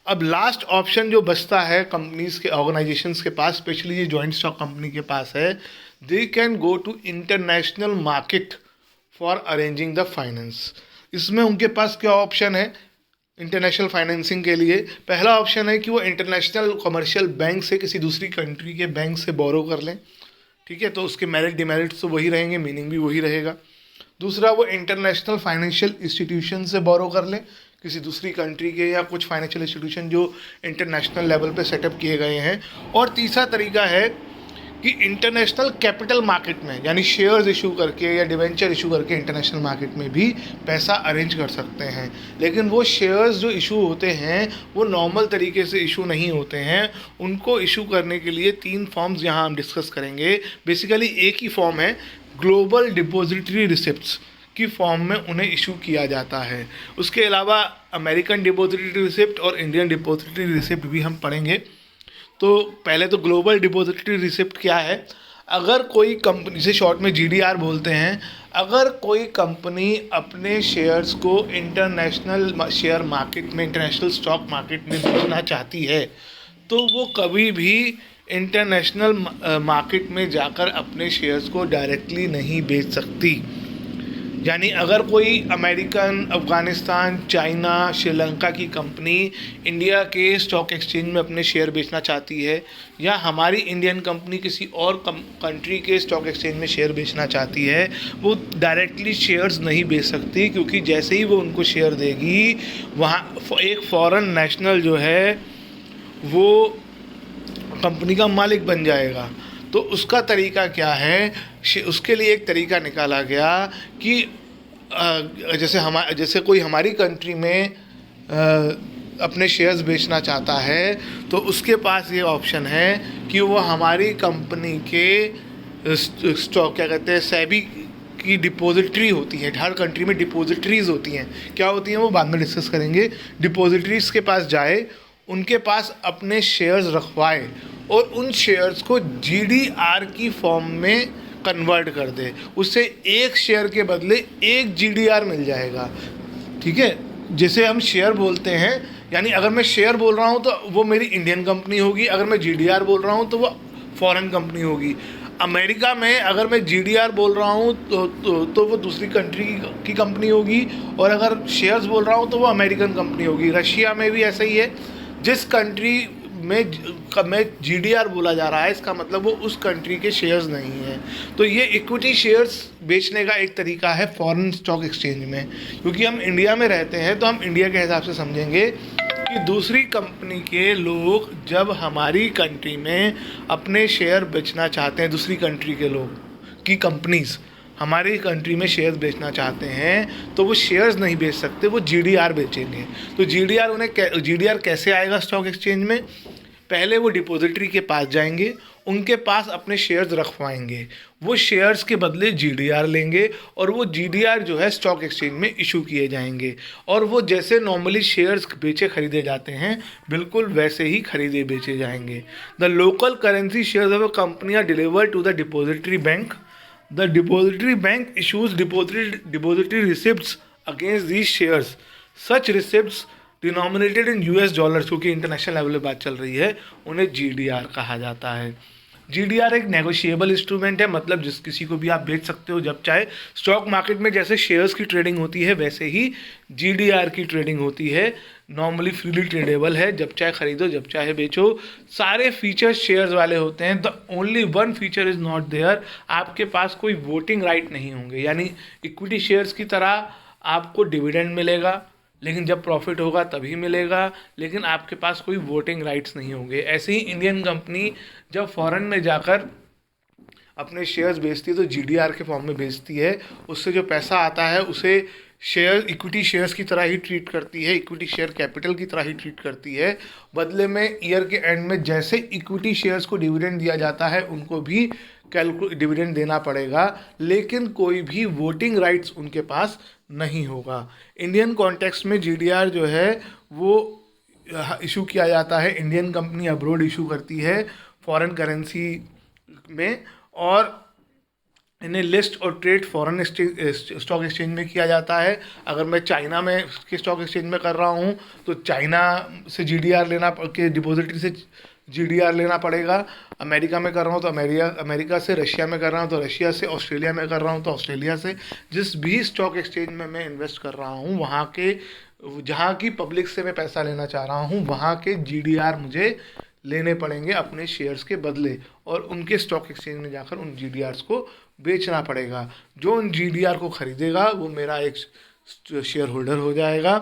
अब last option जो बचता है कंपनीज के, ऑर्गेनाइजेशंस के पास, स्पेशली ये जॉइंट स्टॉक कंपनी के पास है, they can go to international market for arranging the finance. इसमें उनके पास क्या ऑप्शन है इंटरनेशनल फाइनेंसिंग के लिए? पहला ऑप्शन है कि वो इंटरनेशनल कमर्शियल बैंक से, किसी दूसरी कंट्री के बैंक से बोरो कर लें, ठीक है, तो उसके मेरिट डिमेरिट्स तो वही रहेंगे, मीनिंग भी वही रहेगा। दूसरा, वो इंटरनेशनल फाइनेंशियल इंस्टीट्यूशन से बोरो कर लें, किसी दूसरी कंट्री के या कुछ फाइनेंशियल इंस्टीट्यूशन जो इंटरनेशनल लेवल पे सेटअप किए गए हैं। और तीसरा तरीका है कि इंटरनेशनल कैपिटल मार्केट में, यानी शेयर्स इशू करके या डिवेंचर इशू करके इंटरनेशनल मार्केट में भी पैसा अरेंज कर सकते हैं। लेकिन वो शेयर्स जो इशू होते हैं वो नॉर्मल तरीके से इशू नहीं होते हैं। उनको इशू करने के लिए 3 फॉर्म्स यहाँ हम डिस्कस करेंगे। बेसिकली एक ही फॉर्म है, ग्लोबल डिपॉजिटरी रिसिप्ट्स की फॉर्म में उन्हें इशू किया जाता है। उसके अलावा अमेरिकन डिपॉजिटरी रिसिप्ट और इंडियन डिपॉजिटरी रिसिप्ट भी हम पढ़ेंगे। तो पहले तो ग्लोबल डिपॉजिटरी रिसिप्ट क्या है? अगर कोई कंपनी, जिसे शॉर्ट में जीडीआर बोलते हैं, अगर कोई कंपनी अपने शेयर्स को इंटरनेशनल शेयर मार्केट में, इंटरनेशनल स्टॉक मार्केट में बेचना चाहती है, तो वो कभी भी इंटरनेशनल मार्केट में जाकर अपने शेयर्स को डायरेक्टली नहीं बेच सकती। यानी अगर कोई अमेरिकन, अफ़गानिस्तान, चाइना, श्रीलंका की कंपनी इंडिया के स्टॉक एक्सचेंज में अपने शेयर बेचना चाहती है, या हमारी इंडियन कंपनी किसी और कंट्री के स्टॉक एक्सचेंज में शेयर बेचना चाहती है, वो डायरेक्टली शेयर्स नहीं बेच सकती, क्योंकि जैसे ही वो उनको शेयर देगी, वहाँ एक फॉरेन नेशनल जो है वो कंपनी का मालिक बन जाएगा। तो उसका तरीका क्या है? उसके लिए एक तरीका निकाला गया कि जैसे कोई हमारी कंट्री में अपने शेयर्स बेचना चाहता है, तो उसके पास ये ऑप्शन है कि वो हमारी कंपनी के स्टॉक, क्या कहते हैं, सेबी की डिपॉजिटरी होती है। हर कंट्री में डिपॉजिटरीज होती हैं। क्या होती हैं वो बाद में डिस्कस करेंगे। डिपॉजिटरीज के पास जाए, उनके पास अपने शेयर्स रखवाए और उन शेयर्स को जीडीआर की फॉर्म में कन्वर्ट कर दे। उससे एक शेयर के बदले एक जीडीआर मिल जाएगा, ठीक है। जैसे हम शेयर बोलते हैं, यानी अगर मैं शेयर बोल रहा हूँ तो वो मेरी इंडियन कंपनी होगी, अगर मैं जीडीआर बोल रहा हूँ तो वो फॉरेन कंपनी होगी। अमेरिका में अगर मैं जीडीआर बोल रहा हूँ तो वो दूसरी कंट्री की कंपनी होगी, और अगर शेयर्स बोल रहा हूँ तो वो अमेरिकन कंपनी होगी। रशिया में भी ऐसा ही है। जिस कंट्री में जीडीआर बोला जा रहा है, इसका मतलब वो उस कंट्री के शेयर्स नहीं हैं। तो ये इक्विटी शेयर्स बेचने का एक तरीका है फॉरेन स्टॉक एक्सचेंज में। क्योंकि हम इंडिया में रहते हैं तो हम इंडिया के हिसाब से समझेंगे कि दूसरी कंपनी के लोग जब हमारी कंट्री में अपने शेयर बेचना चाहते हैं, दूसरी कंट्री के लोग की कंपनीज हमारी कंट्री में शेयर्स बेचना चाहते हैं, तो वो शेयर्स नहीं बेच सकते, वो जीडीआर बेचेंगे। तो जीडीआर कैसे आएगा स्टॉक एक्सचेंज में? पहले वो डिपॉजिटरी के पास जाएंगे, उनके पास अपने शेयर्स रखवाएंगे, वो शेयर्स के बदले जीडीआर लेंगे, और वो जीडीआर जो है स्टॉक एक्सचेंज में इशू किए जाएंगे। और वो जैसे नॉर्मली शेयर्स बेचे खरीदे जाते हैं, बिल्कुल वैसे ही खरीदे बेचे जाएंगे। The local currency shares of a company are delivered to the depository bank. The depository bank issues depository receipts against these shares. Such receipts denominated in US dollars, क्योंकि इंटरनेशनल लेवल पे बात चल रही है, उन्हें जीडीआर कहा जाता है। जीडीआर एक नेगोशिएबल इंस्ट्रूमेंट है, मतलब जिस किसी को भी आप बेच सकते हो जब चाहे। स्टॉक मार्केट में जैसे शेयर्स की ट्रेडिंग होती है, वैसे ही जीडीआर की ट्रेडिंग होती है। नॉर्मली फ्रीली ट्रेडेबल है, जब चाहे खरीदो जब चाहे बेचो। सारे फीचर्स शेयर्स वाले होते हैं। The only one feature is not there, आपके पास कोई वोटिंग राइट नहीं होंगे। यानी इक्विटी शेयर्स की तरह आपको डिविडेंड मिलेगा, लेकिन जब प्रॉफिट होगा तभी मिलेगा, लेकिन आपके पास कोई वोटिंग राइट्स नहीं होंगे। ऐसे ही इंडियन कंपनी जब फॉरेन में जाकर अपने शेयर्स बेचती है तो जीडीआर के फॉर्म में बेचती है। उससे जो पैसा आता है उसे शेयर, इक्विटी शेयर्स की तरह ही ट्रीट करती है, इक्विटी शेयर कैपिटल की तरह ही ट्रीट करती है। बदले में ईयर के एंड में जैसे इक्विटी शेयर्स को डिविडेंड दिया जाता है, उनको भी डिविडेंड देना पड़ेगा, लेकिन कोई भी वोटिंग राइट्स उनके पास नहीं होगा। इंडियन कॉन्टेक्स्ट में जीडीआर जो है वो इशू किया जाता है, इंडियन कंपनी अब्रोड इशू करती है फॉरेन करेंसी में, और इन्हें लिस्ट और ट्रेड फॉरेन स्टॉक एक्सचेंज में किया जाता है। अगर मैं चाइना में के स्टॉक एक्सचेंज में कर रहा हूँ तो चाइना से जीडीआर लेना के डिपॉजिटरी से जीडीआर लेना पड़ेगा। अमेरिका में कर रहा हूँ तो अमेरिका से, रशिया में कर रहा हूँ तो रशिया से, ऑस्ट्रेलिया में कर रहा हूँ तो ऑस्ट्रेलिया से। जिस भी स्टॉक एक्सचेंज में मैं इन्वेस्ट कर रहा हूँ वहाँ के, जहाँ की पब्लिक से मैं पैसा लेना चाह रहा हूँ वहाँ के जीडीआर मुझे लेने पड़ेंगे अपने शेयर्स के बदले, और उनके स्टॉक एक्सचेंज में जाकर उन जीडीआर्स को बेचना पड़ेगा। जो उन जीडीआर को खरीदेगा वो मेरा एक शेयर होल्डर हो जाएगा।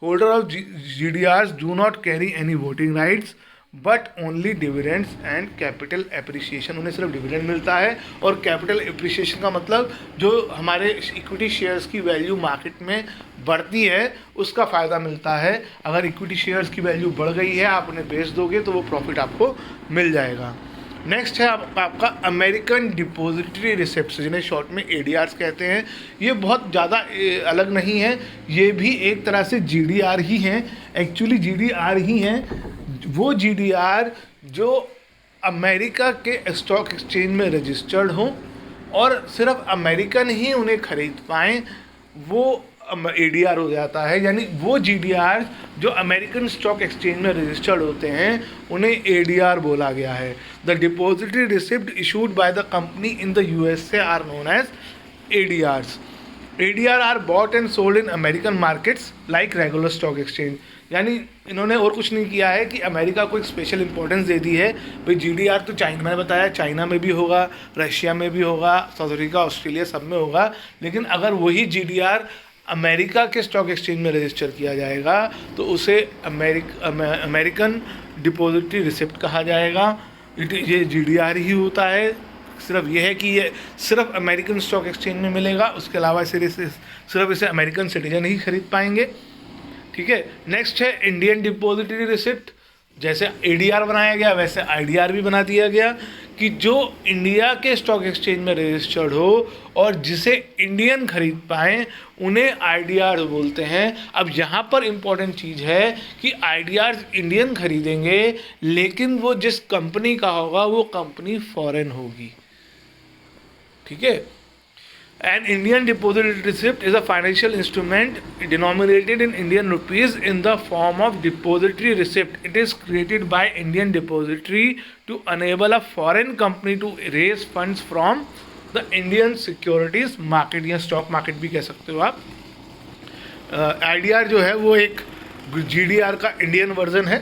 Holder of GDRs do not carry any voting rights but only dividends and capital appreciation. उन्हें सिर्फ डिविडेंड मिलता है, और कैपिटल एप्रिसिएशन का मतलब जो हमारे इक्विटी शेयर्स की वैल्यू मार्केट में बढ़ती है उसका फ़ायदा मिलता है। अगर इक्विटी शेयर्स की वैल्यू बढ़ गई है, आप उन्हें बेच दोगे तो वो प्रॉफिट आपको मिल जाएगा। नेक्स्ट है आपका अमेरिकन डिपॉजिटरी रिसिप्ट्स, जिन्हें शॉर्ट में एडीआर्स कहते हैं। ये बहुत ज़्यादा अलग नहीं है, ये भी एक तरह से जीडीआर ही हैं। एक्चुअली जीडीआर ही हैं वो जीडीआर जो अमेरिका के स्टॉक एक्सचेंज में रजिस्टर्ड हों और सिर्फ अमेरिकन ही उन्हें खरीद पाएँ, वो एडीआर हो जाता है। यानी वो जीडीआर जो अमेरिकन स्टॉक एक्सचेंज में रजिस्टर्ड होते हैं उन्हें एडीआर बोला गया है। The depository receipt issued by the company in the USA are known as ADRs. ADR are bought and sold in American markets like regular stock exchange. यानी इन्होंने और कुछ नहीं किया है कि अमेरिका को एक स्पेशल इंपॉर्टेंस दे दी है। भाई जीडीआर तो चाइना, मैंने बताया चाइना में भी होगा, रशिया में भी होगा, साउथ अफ्रीका, ऑस्ट्रेलिया सब में होगा। लेकिन अगर वही जीडीआर अमेरिका के स्टॉक एक्सचेंज में रजिस्टर किया जाएगा तो उसे अमेरिकन डिपॉजिटरी रिसिप्ट कहा जाएगा। ये जीडीआर ही होता है, सिर्फ ये है कि ये सिर्फ अमेरिकन स्टॉक एक्सचेंज में मिलेगा, उसके अलावा सिर्फ इसे अमेरिकन सिटीजन ही खरीद पाएंगे। ठीक है। नेक्स्ट है इंडियन डिपॉजिटरी रिसिप्ट। जैसे एडीआर बनाया गया वैसे आईडीआर भी बना दिया गया कि जो इंडिया के स्टॉक एक्सचेंज में रजिस्टर्ड हो और जिसे इंडियन खरीद पाएँ उन्हें आईडीआर बोलते हैं। अब यहाँ पर इम्पॉर्टेंट चीज़ है कि आईडीआर इंडियन खरीदेंगे लेकिन वो जिस कंपनी का होगा वो कंपनी फॉरेन होगी। ठीक है। An Indian deposit receipt is a financial instrument denominated in Indian rupees in the form of depository receipt. It is created by Indian depository to enable a foreign company to raise funds from the Indian securities market या stock market भी कह सकते हो आप। IDR जो है वो एक GDR का इंडियन वर्जन है।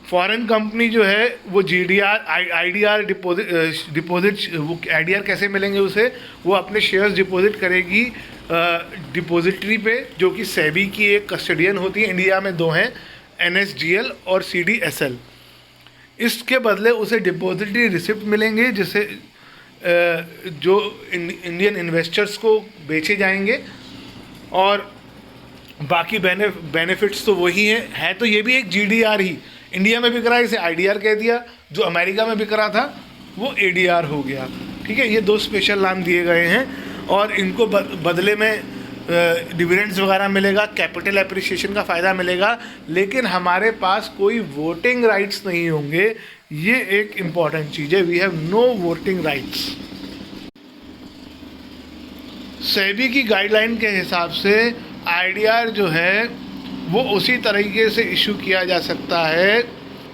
फॉरेन कंपनी जो है वो जीडीआर आईडीआर डिपॉजिट वो आईडीआर कैसे मिलेंगे उसे, वो अपने शेयर्स डिपॉजिट करेगी डिपॉजिटरी पे, जो कि सेबी की एक कस्टडियन होती है। इंडिया में दो हैं, एनएसडीएल और सीडीएसएल। इसके बदले उसे डिपॉजिटरी रिसिप्ट मिलेंगे जिसे जो इंडियन इन्वेस्टर्स को बेचे जाएंगे, और बाकी बेनिफिट्स तो वही है तो ये भी एक जीडीआर ही। इंडिया में बिक रहा है इसे आईडीआर कह दिया, जो अमेरिका में बिक रहा था वो एडीआर हो गया। ठीक है। ये दो स्पेशल नाम दिए गए हैं और इनको बदले में डिविडेंड्स वगैरह मिलेगा, कैपिटल एप्रिसिएशन का फ़ायदा मिलेगा, लेकिन हमारे पास कोई वोटिंग राइट्स नहीं होंगे। ये एक इम्पॉर्टेंट चीज़ है, we have no voting rights. SEBI की गाइडलाइन के हिसाब से आईडीआर जो है वो उसी तरीके से इशू किया जा सकता है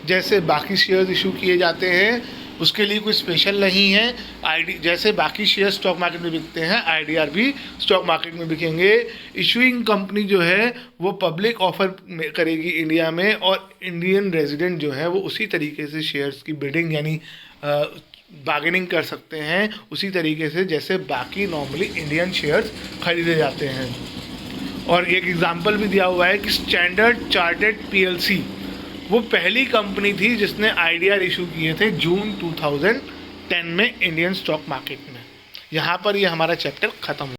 जैसे बाकी शेयर्स इशू किए जाते हैं, उसके लिए कोई स्पेशल नहीं है। जैसे बाकी शेयर स्टॉक मार्केट में बिकते हैं, आईडीआर भी स्टॉक मार्केट में बिकेंगे। इशूइंग कंपनी जो है वो पब्लिक ऑफर करेगी इंडिया में, और इंडियन रेजिडेंट जो है वो उसी तरीके से शेयर्स की बिडिंग यानी बार्गेनिंग कर सकते हैं उसी तरीके से जैसे बाकी नॉर्मली इंडियन शेयर्स खरीदे जाते हैं। और एक एग्जांपल भी दिया हुआ है कि स्टैंडर्ड चार्टर्ड पीएलसी वो पहली कंपनी थी जिसने आईडीआर इशू किए थे जून 2010 में इंडियन स्टॉक मार्केट में। यहाँ पर ये हमारा चैप्टर ख़त्म।